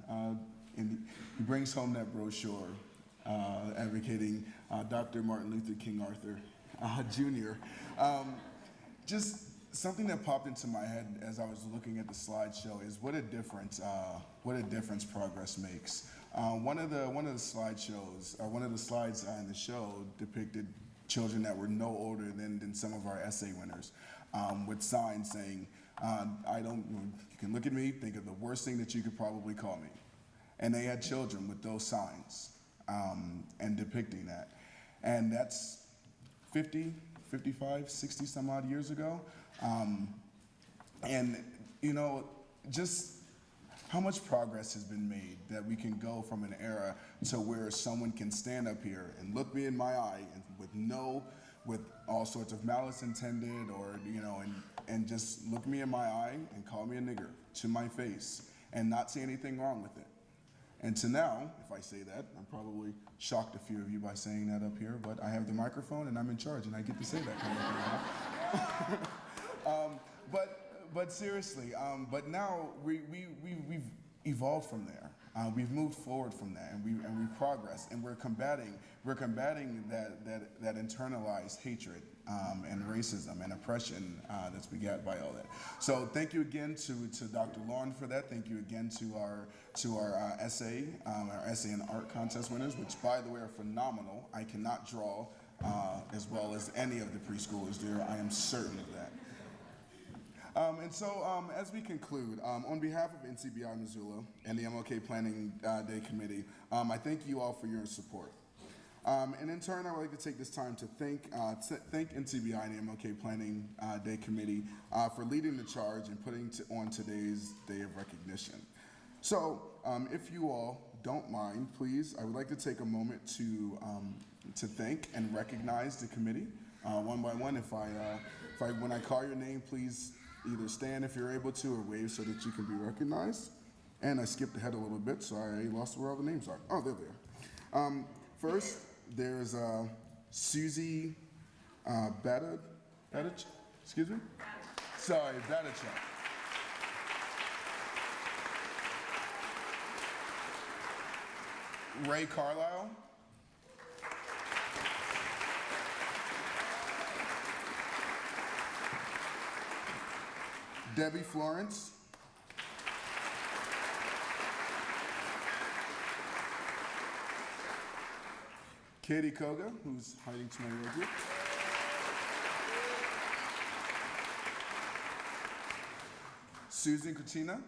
[SPEAKER 3] and he brings home that brochure advocating Dr. Martin Luther King Jr. Just something that popped into my head as I was looking at the slideshow is what a difference progress makes. One of the slides in the show depicted children that were no older than some of our essay winners, with signs saying, you can look at me, think of the worst thing that you could probably call me. And they had children with those signs and depicting that. And that's 50, 55, 60 some odd years ago. And, you know, just how much progress has been made that we can go from an era to where someone can stand up here and look me in my eye and with all sorts of malice intended, or, you know, and just look me in my eye and call me a nigger to my face and not see anything wrong with it. And to now, if I say that, I'm probably shocked a few of you by saying that up here, but I have the microphone and I'm in charge and I get to say that kind of thing now. But seriously, but now we've evolved from there. We've moved forward from that, and we progressed, and we're combating that internalized hatred and racism and oppression that's begat by all that. So thank you again to Dr. Lauren for that. Thank you again to our essay and art contest winners, which, by the way, are phenomenal. I cannot draw as well as any of the preschoolers there. I am certain of that. And so as we conclude, on behalf of NCBI Missoula and the MLK Planning Day Committee, I thank you all for your support. And in turn, I would like to take this time to thank NCBI and the MLK Planning Day Committee for leading the charge and putting on today's day of recognition. So if you all don't mind, please, I would like to take a moment to thank and recognize the committee one by one. When I call your name, please either stand if you're able to, or wave so that you can be recognized. And I skipped ahead a little bit, so I lost where all the names are. Oh, there they are. First, there's Susie Badich, excuse me? Sorry, Badich. Ray Carlisle. Debbie Florence. Katie Koga, who's hiding to my right. Susan Katina.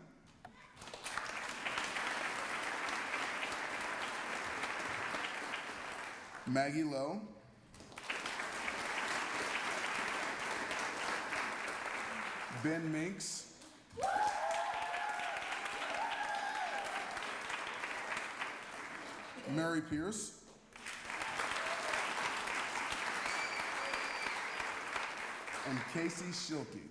[SPEAKER 3] Maggie Lowe. Ben Minks. Mary Pierce. And Casey Schilke.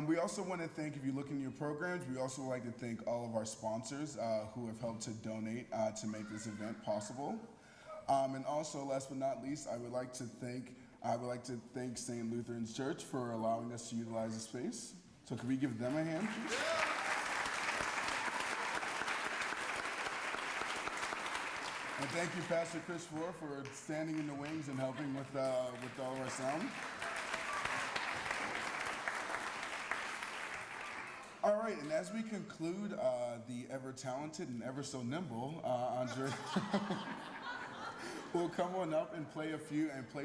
[SPEAKER 3] We also want to thank, if you look in your programs, we also would like to thank all of our sponsors who have helped to donate to make this event possible. And also, last but not least, I would like to thank St. Lutheran's Church for allowing us to utilize the space. So can we give them a hand, please? And thank you, Pastor Chris Floor, for standing in the wings and helping with all of our sound. All right, and as we conclude, the ever-talented and ever-so-nimble Andre will come on up and play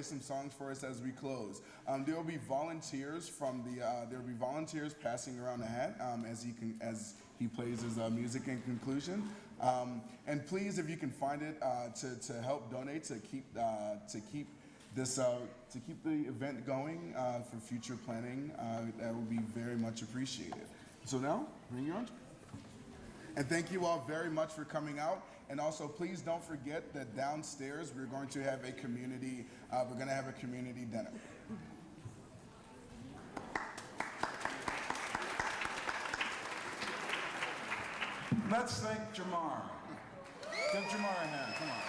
[SPEAKER 3] some songs for us as we close. There will be volunteers passing around the hat as he plays his music in conclusion. And please, if you can find it, to help donate to keep the event going for future planning, that would be very much appreciated. So now, bring you on. And thank you all very much for coming out. And also, please don't forget that downstairs we're going to have a community dinner.
[SPEAKER 1] Let's thank Jamar. Give Jamar a hand, come on.